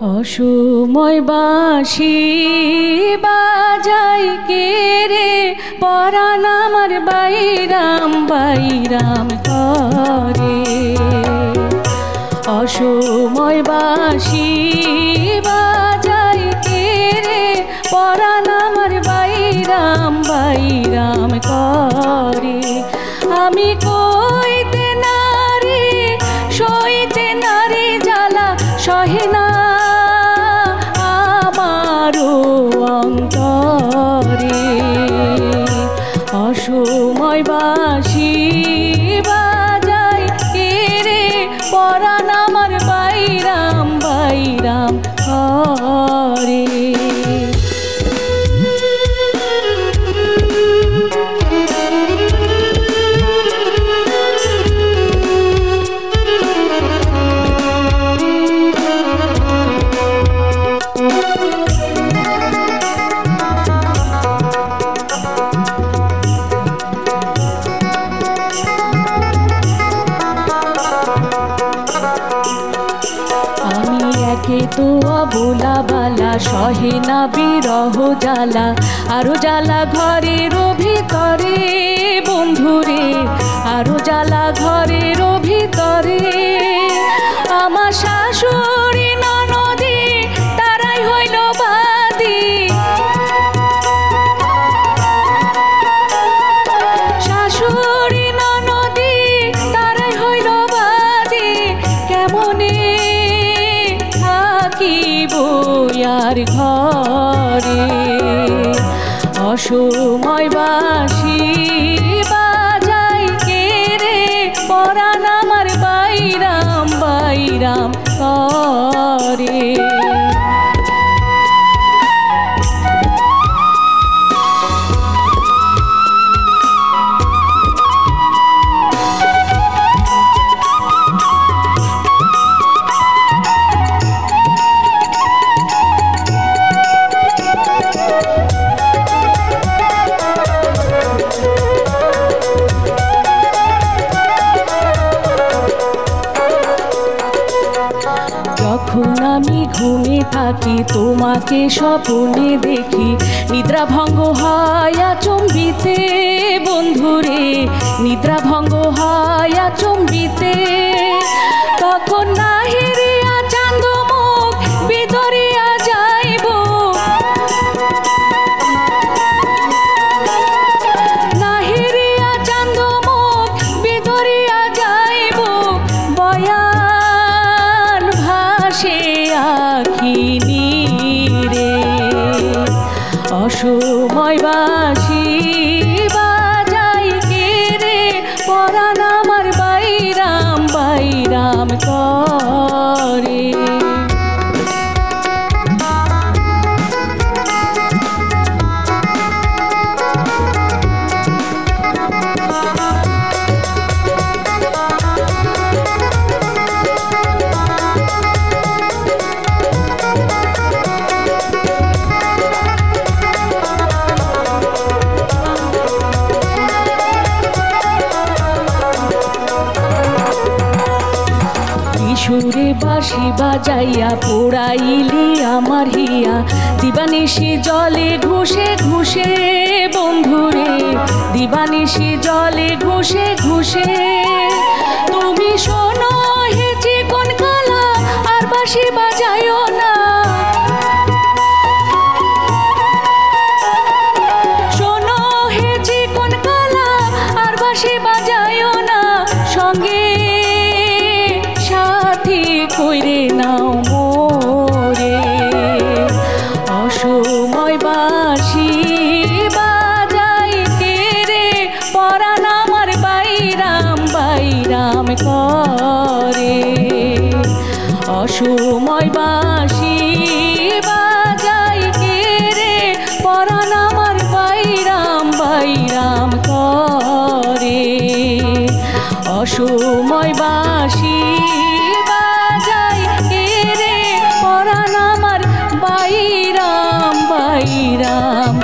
অসময় বাঁশি বাজাই কে রে, পরাণ আমার বাইরাম বাইরাম করে। অসময় বাঁশি বাজাই কে রে, পরাণ আমার বাইরাম বাইরাম করে। আমি কইতে নারী সইতে নারী জ্বালা সহে না আমারও অন্তরে। অসময় বাঁশি বাজাই কে রে, পরাণ আমার বাইরাম বাইরাম করে। তো অবলা বালা সহে না বিরহ জ্বালা, আরো জ্বালা ঘরের ভিতরে বন্ধুরে, আরো জ্বালা ঘরের ভিতরে। আমার শাশুড়ি ননদি তারাই হইল বাদী, শাশুড়ি ননদি তারাই হইল বাদী। কেমনে আর ঘরে অসময় বাঁশি বাজাই কে রে, পরাণ আমার বাইরাম বাইরাম করে। যখন আমি ঘুমে থাকি তোমাকে স্বপ্নে দেখি, নিদ্রা ভঙ্গ হয় আচম্বিতে বন্ধুরে, নিদ্রা ভঙ্গ হয় আচম্বিতে। তখন নাহিরিয়া চাঁদ মুখ বিদরিয়া যাইব, নাহিরিয়া চাঁদ মুখ বিদরিয়া যাইব। বয়ান ভাসে আখি নীরে, অসময় বাঁশি বাজাই কে রে, পরাণ আমার বাইরাম বাইরাম করে। সুরে বাঁশি বাজাইয়া পোড়াইলি আমার হিয়া, দিবানিশি জলে ঘুষে ঘুষে বন্ধুরে, দিবানিশি জলে ঘুষে ঘুষে। তুমি শোনো হেছি কোন কালা আর বাঁশি বাজাইও না, শোনো হেছি কোন কালা আর বাঁশি বাজাইও না। সঙ্গে কইরে নাও মোরে, অসময় বাঁশি বাজাই কে রে, পরাণ আমার বাইরাম বাইরাম করে। অসময় বাঁশি বাজাই কে রে, পরাণ আমার বাইরাম বাইরাম করে। অসময় বাঁশি বাজাই কে রে, পরাণ আমার বাইরাম বাইরাম